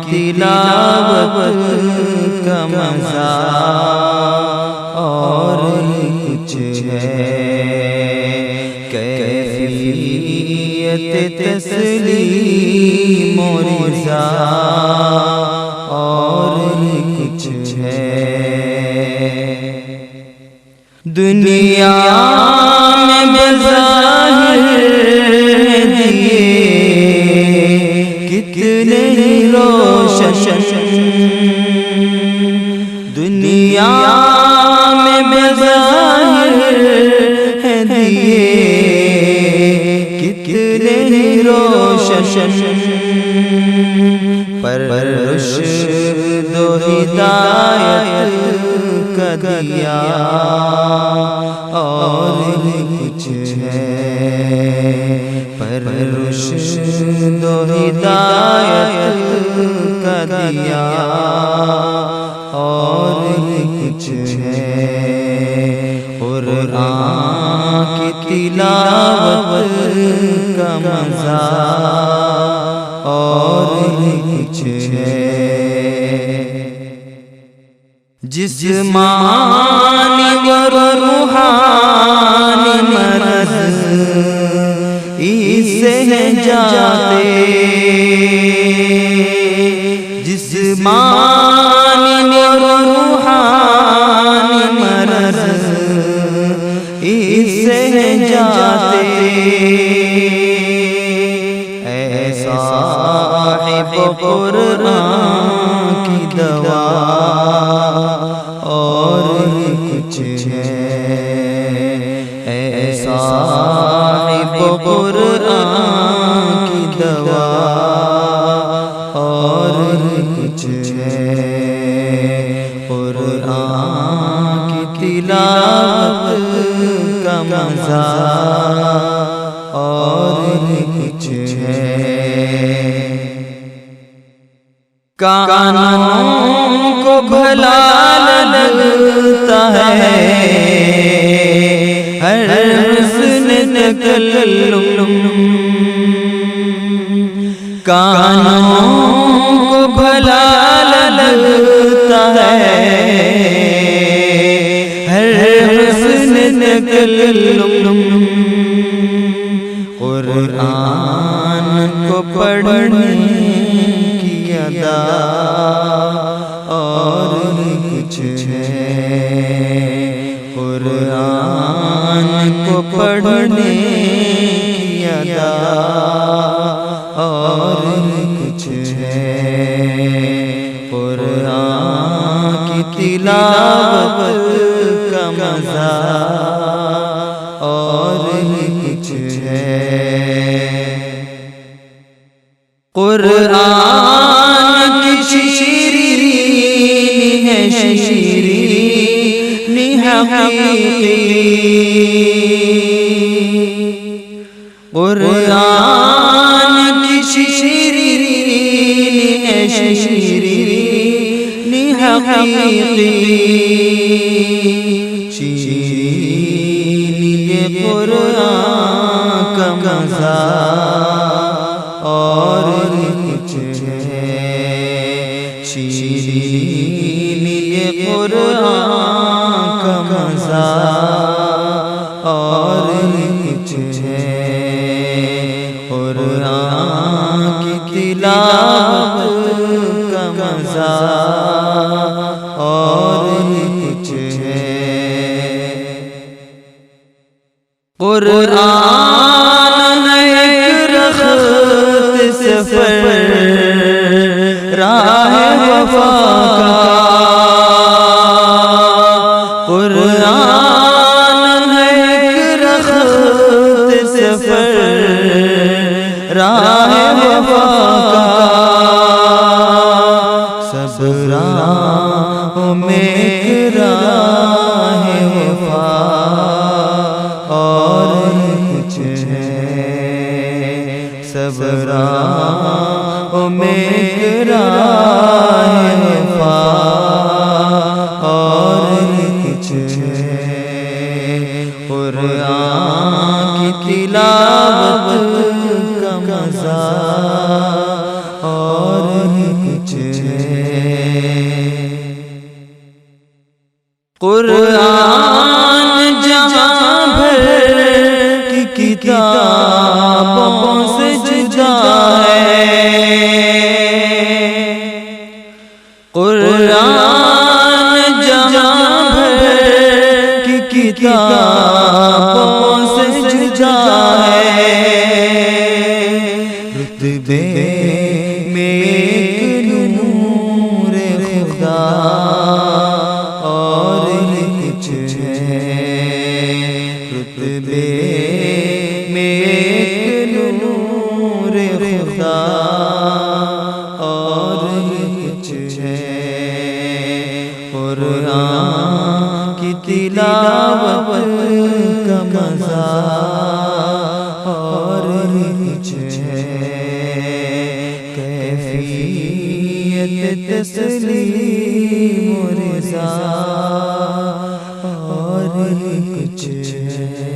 تلاوت کا مزہ اور کچھ ہے، کیفیت تسلیم و رضا اور کچھ ہے۔ دنیا میں بظاہر دیے کتنے روشن، دنیا میں بظاہر دیے کتنے روشن، پر رشد و ہدایت کا دیا اور کچھ ہے، پر رشد و ہدایت کا دیا اور کچھ ہے۔ قرآن کی تلاوت کا مزہ اور کچھ ہے۔ جسمانی و روحانی مرض اس سے جاتے، جسمانی و روحانی مرض اس سے جاتے، اے صاحب قرآن کی دوا اور کچھ ہے، اے صاحب قرآن کی دوا اور کچھ ہے۔ قرآن کی تلاوت کا مزہ اور کچھ ہے۔ کانوں کو بھلا لگتا ہے ہر حسن تکلم، کانوں کو بھلا لگتا ہے ہر حسن تکلم، قرآن کو پڑھنے کی ادا اور کچھ ہے، قرآن کو پڑھنے کی ادا اور کچھ ہے۔ قرآن کی تلاوت کا مزہ اور کچھ ہے۔ قرآن کی شیرین ہے، شیرین حقیقی، قرآن کی شیرین ہے، شیرین حقیقی، شیرین قرآن کا مزہ اور کچھ ہے، شیرین قرآن کا مزہ اور کچھ ہے۔ قرآن کی تلاوت کا مزہ اور کچھ ہے۔ قرآن ایک رخت سفر راہ وفا کا، قرآن ایک رخت سفر راہ وفا کا، سب راہوں میں ایک راہ وفا اور کچھ ہے، سب راہوں میں ایک راہ وفا اور کچھ ہے۔ قرآن کی تلاوت کا مزہ اور کچھ قرآن جہاں بھر کی کتابوں سے جدا ہے، قرآن جہاں بھر کی کتابوں سے جدا ہے، رتبے میں ایک نور خدا اور کچھ ہے، رتبے میں ایک نور خدا اور کچھ ہے، قرآن کی تلاوت کا مزہ اور کچھ ہے، کیفیت تسلیم و رضا اور کچھ ہے۔